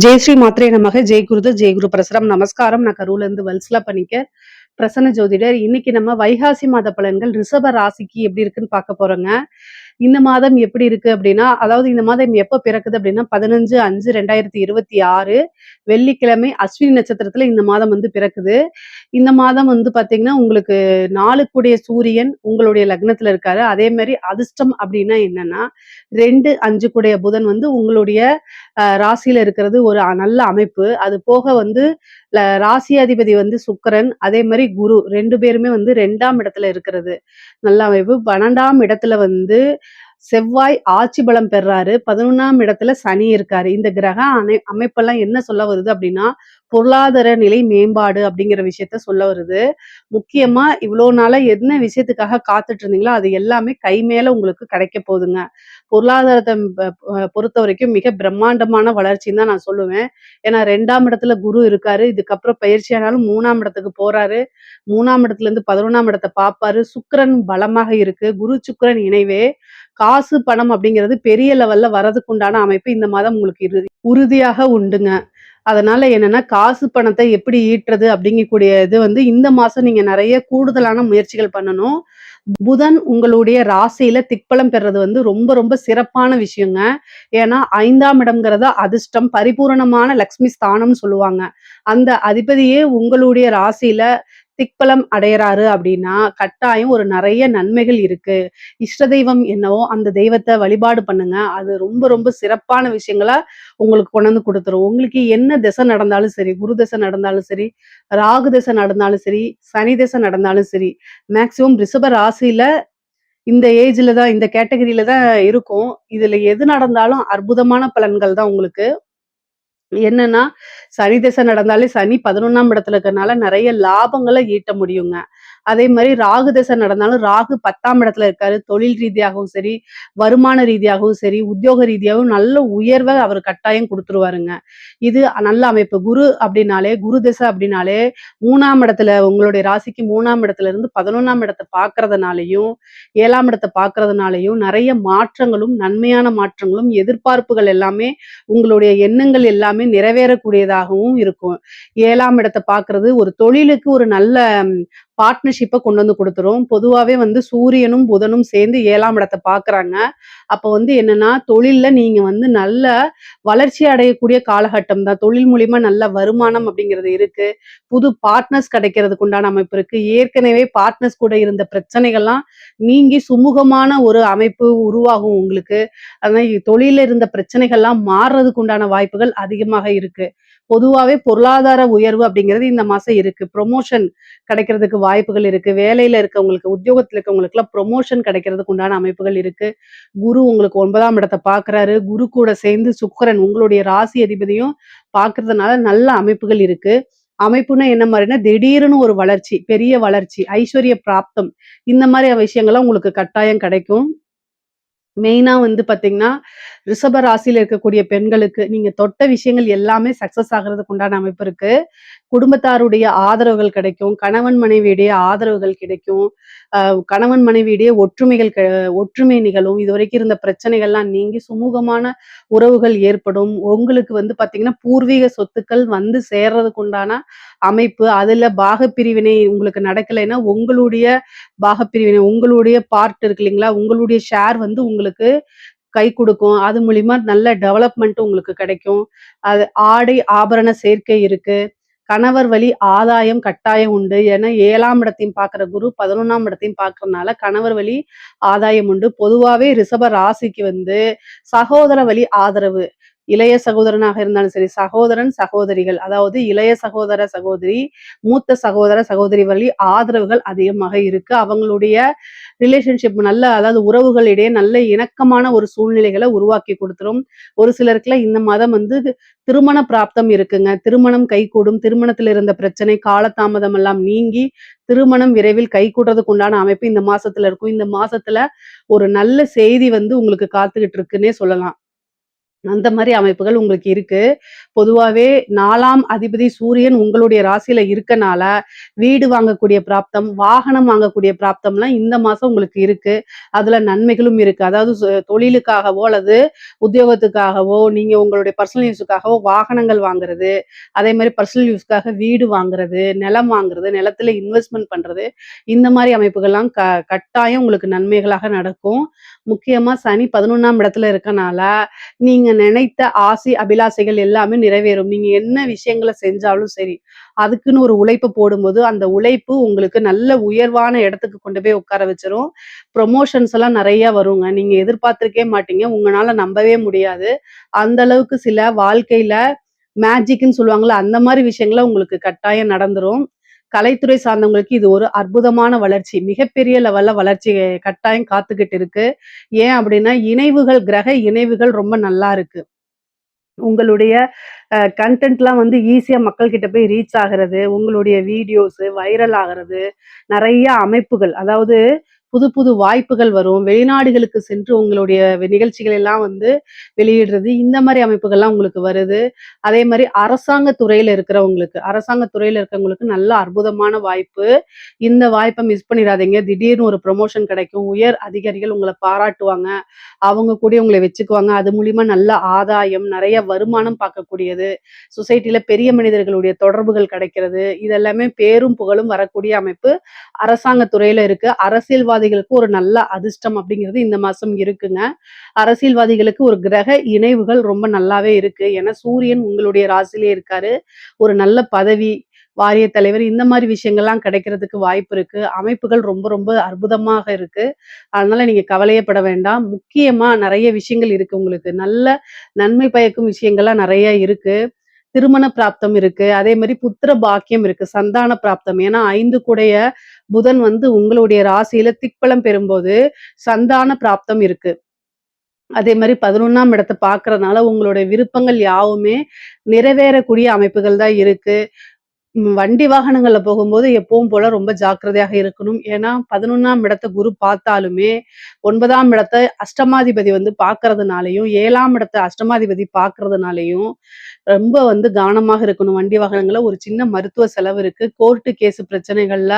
ஜெய் ஸ்ரீ மாத்ரே நமக. ஜெய் குருது ஜெய் குரு பிரசரம். நமஸ்காரம். நான் கரூர்ல இருந்து வல்சலா பண்ணிக்க பிரசன்ன ஜோதிடர். இன்னைக்கு நம்ம வைகாசி மாத பலன்கள் ரிஷப ராசிக்கு எப்படி இருக்குன்னு பார்க்க போறோங்க. இந்த மாதம் எப்படி இருக்கு அப்படின்னா, அதாவது இந்த மாதம் எப்ப பிறக்குது அப்படின்னா 15/5/2026 வெள்ளிக்கிழமை அஸ்வினி நட்சத்திரத்துல இந்த மாதம் வந்து பிறக்குது. இந்த மாதம் வந்து பாத்தீங்கன்னா உங்களுக்கு 4க்குடைய சூரியன் உங்களுடைய லக்னத்துல இருக்காரு. அதே மாதிரி அதிர்ஷ்டம் அப்படின்னா என்னன்னா 2, 5க்குடைய புதன் வந்து உங்களுடைய ராசியில இருக்கிறது ஒரு நல்ல அமைப்பு. அது போக வந்து ராசி அதிபதி வந்து சுக்கிரன், அதே மாதிரி குரு 2 பேருமே வந்து 2ஆம் இடத்துல இருக்கிறது நல்ல அமைப்பு. 12ஆம் இடத்துல வந்து செவ்வாய் ஆட்சி பலம் பெறாரு. 11ஆம் இடத்துல சனி இருக்காரு. இந்த கிரக அமைப்பெல்லாம் என்ன சொல்ல வருது அப்படின்னா, பொருளாதார நிலை மேம்பாடு அப்படிங்கிற விஷயத்த சொல்ல வருது. முக்கியமா இவ்வளோ நாளா என்ன விஷயத்துக்காக காத்துட்டு இருந்தீங்களோ அது எல்லாமே கை மேல உங்களுக்கு கிடைக்க போகுதுங்க. பொருளாதாரத்தை பொறுத்த வரைக்கும் மிக பிரம்மாண்டமான வளர்ச்சின்னு தான் நான் சொல்லுவேன். ஏன்னா 2ஆம் இடத்துல குரு இருக்காரு. இதுக்கப்புறம் பயிற்சியானாலும் 3ஆம் இடத்துக்கு போறாரு. 3ஆம் இடத்துல இருந்து 11ஆம் இடத்தை பார்ப்பாரு. சுக்கிரன் பலமாக இருக்கு. குரு சுக்கிரன் இணைவே காசு பணம் அப்படிங்கிறது பெரிய லெவல்ல வரதுக்கு உண்டான அமைப்பு இந்த மாதம் உங்களுக்கு உறுதியாக உண்டுங்க. அதனால என்னன்னா காசு பணத்தை எப்படி ஈட்டுறது அப்படிங்கக்கூடிய இது வந்து இந்த மாசம் நீங்க நிறைய கூடுதலான முயற்சிகள் பண்ணணும். புதன் உங்களுடைய ராசியில திக்பலம் பெறது வந்து ரொம்ப ரொம்ப சிறப்பான விஷயங்க. ஏன்னா 5ஆம் இடம்ங்கிறத அதிர்ஷ்டம் பரிபூரணமான லக்ஷ்மி ஸ்தானம்னு சொல்லுவாங்க. அந்த அதிபதியே உங்களுடைய ராசியில திக்பலம் அடையறாரு அப்படின்னா கட்டாயம் ஒரு நிறைய நன்மைகள் இருக்கு. இஷ்ட தெய்வம் என்னவோ அந்த தெய்வத்தை வழிபாடு பண்ணுங்க. அது ரொம்ப ரொம்ப சிறப்பான விஷயங்களா உங்களுக்கு கொண்டு வந்து கொடுத்துரும். உங்களுக்கு என்ன திசை நடந்தாலும் சரி, குரு திசை நடந்தாலும் சரி, ராகு திசை நடந்தாலும் சரி, சனி திசை நடந்தாலும் சரி, மேக்சிமம் ரிஷப ராசியில இந்த ஏஜ்ல தான் இந்த கேட்டகரியில தான் இருக்கும். இதுல எது நடந்தாலும் அற்புதமான பலன்கள் தான் உங்களுக்கு. என்னன்னா சனி திசை நடந்தாலே சனி 11ஆம் இடத்துல இருக்கறனால நிறைய லாபங்களை ஈட்ட முடியுங்க. அதே மாதிரி ராகு திசை நடந்தாலும் ராகு 10ஆம் இடத்துல இருக்காரு. தொழில் ரீதியாகவும் சரி, வருமான ரீதியாகவும் சரி, உத்தியோக ரீதியாகவும் நல்ல உயர்வை அவர் கட்டாயம் கொடுத்துருவாருங்க. இது நல்ல அமைப்பு. குரு அப்படின்னாலே குரு திசை அப்படின்னாலே 3ஆம் இடத்துல உங்களுடைய ராசிக்கு 3ஆம் இடத்துல இருந்து 11ஆம் இடத்தை பார்க்கறதுனாலையும் 7ஆம் இடத்தை பார்க்கறதுனாலையும் நிறைய மாற்றங்களும் நன்மையான மாற்றங்களும் எதிர்பார்ப்புகள் எல்லாமே உங்களுடைய எண்ணங்கள் எல்லாமே நிறைவேறக்கூடியதாகவும் இருக்கும். 7ஆம் இடத்தை பார்க்கிறது ஒரு தொழிலுக்கு ஒரு நல்ல பார்ட்னர்ஷிப்பை கொண்டு வந்து கொடுத்துரும். பொதுவாவே வந்து சூரியனும் புதனும் சேர்ந்து 7ஆம் இடத்தை பார்க்கறாங்க. அப்ப வந்து என்னன்னா தொழில்ல நீங்க வந்து நல்ல வளர்ச்சி அடையக்கூடிய காலகட்டம் தான். தொழில் மூலியமா நல்ல வருமானம் அப்படிங்கிறது இருக்கு. புது பார்ட்னர்ஸ் கிடைக்கிறதுக்கு உண்டான அமைப்பு இருக்கு. ஏற்கனவே பார்ட்னர்ஸ் கூட இருந்த பிரச்சனைகள்லாம் நீங்கி சுமூகமான ஒரு அமைப்பு உருவாகும் உங்களுக்கு. அதனால தொழில இருந்த பிரச்சனைகள்லாம் மாறுறதுக்கு உண்டான வாய்ப்புகள் அதிகமாக இருக்கு. பொதுவாவே பொருளாதார உயர்வு அப்படிங்கிறது இந்த மாசம் இருக்கு. ப்ரொமோஷன் கிடைக்கிறதுக்கு வாய்ப்புகள் இருக்கு. வேலையில இருக்கவங்களுக்கு, உத்தியோகத்துல இருக்கவங்களுக்கு எல்லாம் ப்ரொமோஷன் கிடைக்கிறதுக்கு உண்டான அமைப்புகள் இருக்கு. குரு உங்களுக்கு 9ஆம் இடத்தை பார்க்கிறாரு. குரு கூட சேர்ந்து சுக்கிரன் உங்களுடைய ராசி அதிபதியும் பார்க்கறதுனால நல்ல அமைப்புகள் இருக்கு. அமைப்புன்னா என்ன மாதிரினா திடீர்னு ஒரு வளர்ச்சி, பெரிய வளர்ச்சி, ஐஸ்வர்ய பிராப்தம் இந்த மாதிரி விஷயங்கள்லாம் உங்களுக்கு கட்டாயம் கிடைக்கும். மெயினா வந்து பாத்தீங்கன்னா, ரிஷப ராசியில இருக்கக்கூடிய பெண்களுக்கு நீங்க தொட்ட விஷயங்கள் எல்லாமே சக்சஸ் ஆகுறதுக்கு உண்டான அமைப்பு இருக்கு. குடும்பத்தாருடைய ஆதரவுகள் கிடைக்கும். கணவன் மனைவியுடைய ஆதரவுகள் கிடைக்கும். கணவன் மனைவியிடையே ஒற்றுமை நிகழும். இதுவரைக்கும் இருந்த பிரச்சனைகள்லாம் நீங்கி சுமூகமான உறவுகள் ஏற்படும். உங்களுக்கு வந்து பாத்தீங்கன்னா, பூர்வீக சொத்துக்கள் வந்து சேர்றதுக்கு உண்டான அமைப்பு. அதுல பாகப்பிரிவினை உங்களுக்கு நடக்கலைன்னா, உங்களுடைய பாகப்பிரிவினை உங்களுடைய பார்ட் இருக்கு இல்லைங்களா? உங்களுடைய ஷேர் வந்து உங்களுக்கு கை குடுக்கும். அது மூலியமா நல்ல டெவலப்மெண்ட் உங்களுக்கு கிடைக்கும். அது ஆடை, ஆபரண சேர்க்கை இருக்கு. கணவர் வழி ஆதாயம் கட்டாயம் உண்டு. ஏன்னா 7ஆம் இடத்தையும் பார்க்கிற குரு 11ஆம் இடத்தையும் பார்க்கறனால கணவர் வழி ஆதாயம் உண்டு. பொதுவாவே ரிஷப ராசிக்கு வந்து சகோதர வழி ஆதரவு இளைய சகோதரனாக இருந்தாலும் சரி, சகோதரன், சகோதரிகள் அதாவது இளைய சகோதர, சகோதரி, மூத்த சகோதர, சகோதரி வழி ஆதரவுகள் அதிகமாக இருக்கு. அவங்களுடைய ரிலேஷன்ஷிப் நல்ல அதாவது உறவுகளிடையே நல்ல இணக்கமான ஒரு சூழ்நிலைகளை உருவாக்கி கொடுத்துரும். ஒரு சிலருக்குலாம் இந்த மாதம் வந்து திருமண பிராப்தம் இருக்குங்க. திருமணம் கைகூடும். திருமணத்துல இருந்த பிரச்சனை, காலதாமதம் எல்லாம் நீங்கி திருமணம் விரைவில் கைகூடுறதுக்கு உண்டான அமைப்பு இந்த மாசத்துல இருக்கும். இந்த மாசத்துல ஒரு நல்ல செய்தி வந்து உங்களுக்கு காத்துக்கிட்டு இருக்குன்னே சொல்லலாம். அந்த மாரி அமைப்புகள் உங்களுக்கு இருக்கு. பொதுவாவே 4ஆம் அதிபதி சூரியன் உங்களுடைய ராசியில இருக்கனால, வீடு வாங்கக்கூடிய பிராப்தம், வாகனம் வாங்கக்கூடிய பிராப்தம்லாம் இந்த மாசம் உங்களுக்கு இருக்கு. அதுல நன்மைகளும் இருக்கு. அதாவது தொழிலுக்காகவோ அல்லது உத்தியோகத்துக்காகவோ, நீங்க உங்களுடைய பர்சனல் யூஸுக்காகவோ வாகனங்கள் வாங்குறது, அதே மாரி பர்சனல் யூஸ்க்காக வீடு வாங்குறது, நிலம் வாங்குறது, நிலத்துல இன்வெஸ்ட்மென்ட் பண்றது, இந்த மாரி அமைப்புகள்லாம் கட்டாயம் உங்களுக்கு நன்மைகளாக நடக்கும். முக்கியமா சனி 11ஆம் இடத்துல இருக்கனால, நீங்க நினைத்த ஆசை, அபிலாசைகள் எல்லாமே நிறைவேறும். நீங்க என்ன விஷயங்கள செஞ்சாலும் சரி, அதுக்குன்னு ஒரு உழைப்ப போடும்போது, அந்த உழைப்பு உங்களுக்கு நல்ல உயர்வான இடத்துக்கு கொண்டு போய் உட்கார வச்சுரும். ப்ரமோஷன்ஸ் எல்லாம் நெறைய வருங்க. நீங்க எதிர்பார்த்திருக்கவே மாட்டீங்க. உங்கனால நம்பவே முடியாது. அந்த அளவுக்கு சில வாழ்க்கையில மேஜிக்ன்னு சொல்லுவாங்கல்ல, அந்த மாரி விஷயங்கள்லாம் உங்களுக்கு கட்டாயம் நடந்துரும். கலைத்துறை சார்ந்தவங்களுக்கு இது ஒரு அற்புதமான வளர்ச்சி. மிகப்பெரிய லெவல்ல வளர்ச்சி கட்டாயம் காத்துக்கிட்டு இருக்கு. ஏன் அப்படின்னா, இணைவுகள், கிரக இணைவுகள் ரொம்ப நல்லா இருக்கு. உங்களுடைய கன்டென்ட்லாம் வந்து ஈஸியா மக்கள் கிட்ட போய் ரீச் ஆகுறது, உங்களுடைய வீடியோஸ் வைரல் ஆகுறது, நெறைய அமைப்புகள் அதாவது புது புது வாய்ப்புகள் வரும். வெளிநாடுகளுக்கு சென்று உங்களுடைய நிகழ்ச்சிகள் எல்லாம் வந்து வெளியிடுறது, இந்த மாரி அமைப்புகள்லாம் உங்களுக்கு வருது. அதே மாரி அரசாங்க துறையில இருக்கிறவங்களுக்கு, அரசாங்க துறையில இருக்கிறவங்களுக்கு நல்ல அற்புதமான வாய்ப்பு. இந்த வாய்ப்ப மிஸ் பண்ணிறாதீங்க. திடீர்னு ஒரு ப்ரமோஷன் கிடைக்கும். உயர் அதிகாரிகள் உங்கள பாராட்டுவாங்க. அவங்க கூடயே உங்கள வச்சுக்குவாங்க. அது மூலியமா நல்ல ஆதாயம், நெறைய வருமானம் பார்க்கக்கூடியது. சொசைட்டில பெரிய மனிதர்களுடைய தொடர்புகள் கிடைக்கிறது. இதெல்லாமே பேரும் புகழும் வரக்கூடிய அமைப்பு அரசாங்க துறையில இருக்கு. அரசியல்வாதிகளுக்கு ஒரு நல்ல அதிர்ஷ்டம் அப்படிங்கிறது இந்த மாசம் இருக்குங்க. அரசியல்வாதிகளுக்கு ஒரு கிரக இணைவுகள் ரொம்ப நல்லாவே இருக்கு. ஏன்னா சூரியன் உங்களுடைய ராசியிலே இருக்காரு. ஒரு நல்ல பதவி, வாரிய தலைவர் இந்த மாரி விஷயங்கள்லாம் கிடைக்கிறதுக்கு வாய்ப்பு இருக்கு. அமைப்புகள் ரொம்ப ரொம்ப அற்புதமாக இருக்கு. அதனால நீங்க கவலையே பட வேண்டாம். முக்கியமா நெறைய விஷயங்கள் இருக்கு உங்களுக்கு. நல்ல நன்மை பயக்கும் விஷயங்கள்லாம் நெறைய இருக்கு. திருமண பிராப்தம் இருக்கு. அதே மாரி புத்திர பாக்கியம் இருக்கு. சந்தான பிராப்தம். ஏன்னா 5 கூடைய புதன் வந்து உங்களுடைய ராசியில திக்பலம் பெறும்போது, சந்தான பிராப்தம் இருக்கு. அதே மாரி 11ஆம் இடத்த பார்க்கறதுனால உங்களுடைய விருப்பங்கள் யாவுமே நிறைவேறக்கூடிய அமைப்புகள் தான் இருக்கு. வண்டி வாகனங்கள்ல போகும்போது எப்பவும் போல ரொம்ப ஜாக்கிரதையாக இருக்கணும். ஏன்னா 11ஆம் இடத்த குரு பார்த்தாலுமே, 9ஆம் இடத்த அஷ்டமாதிபதி வந்து பார்க்கறதுனாலயும், 7ஆம் இடத்த அஷ்டமாதிபதி பார்க்கறதுனாலயும், ரொம்ப வந்து கவனமாக இருக்கணும். வண்டி வாகனங்கள்ல ஒரு சின்ன மருத்துவ செலவு இருக்கு. கோர்ட்டு கேஸ் பிரச்சனைகள்ல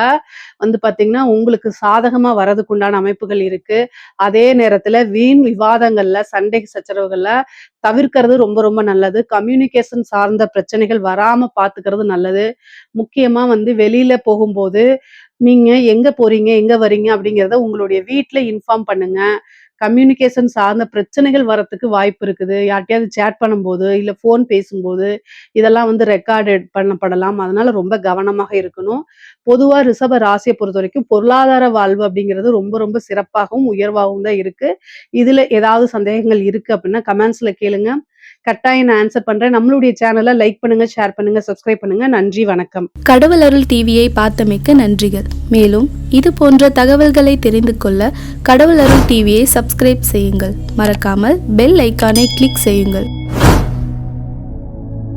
வந்து பார்த்தீங்கன்னா, உங்களுக்கு சாதகமா வரதுக்கு உண்டான அமைப்புகள் இருக்கு. அதே நேரத்துல வீண் விவாதங்கள்ல, சண்டை சச்சரவுகள்ல தவிர்க்கிறது ரொம்ப ரொம்ப நல்லது. கம்யூனிகேஷன் சார்ந்த பிரச்சனைகள் வராம பார்த்துக்கிறது நல்லது. முக்கியமா வந்து வெளியில போகும்போது, நீங்க எங்க போறீங்க? எங்க வரீங்க? அப்படிங்கிறத உங்களுடைய வீட்ல இன்ஃபார்ம் பண்ணுங்க. கம்யூனிகேஷன் சார்ந்த பிரச்சனைகள் வரத்துக்கு வாய்ப்பு இருக்குது. யார்ட்டயாவது சேட் பண்ணும்போது, இல்ல ஃபோன் பேசும்போது, இதெல்லாம் வந்து ரெக்கார்டட் பண்ணப்படலாம். அதனால ரொம்ப கவனமாக இருக்கணும். பொதுவா ரிஷப ராசிய பொறுத்தவரைக்கும் பொருளாதார வாழ்வு அப்படிங்கிறது ரொம்ப ரொம்ப சிறப்பாகவும், உயர்வாகவும் தான் இருக்கு. இதுல ஏதாவது சந்தேகங்கள் இருக்கு அப்படின்னா கமெண்ட்ஸ்ல கேளுங்க. கட்டாயம் நான் ஆன்சர் பண்றேன். நம்மளுடைய சேனல லைக் பண்ணுங்க, ஷேர் பண்ணுங்க, சப்ஸ்கிரைப் பண்ணுங்க. நன்றி, வணக்கம். கடவுள் அருள் டிவியை பார்த்தமைக்கு நன்றிகள். மேலும் இது போன்ற தகவல்களை தெரிந்து கொள்ள கடவுள் அருள் டிவியை சப்ஸ்கிரைப் செய்யுங்கள். மறக்காமல் பெல் ஐக்கானை கிளிக் செய்யுங்கள்.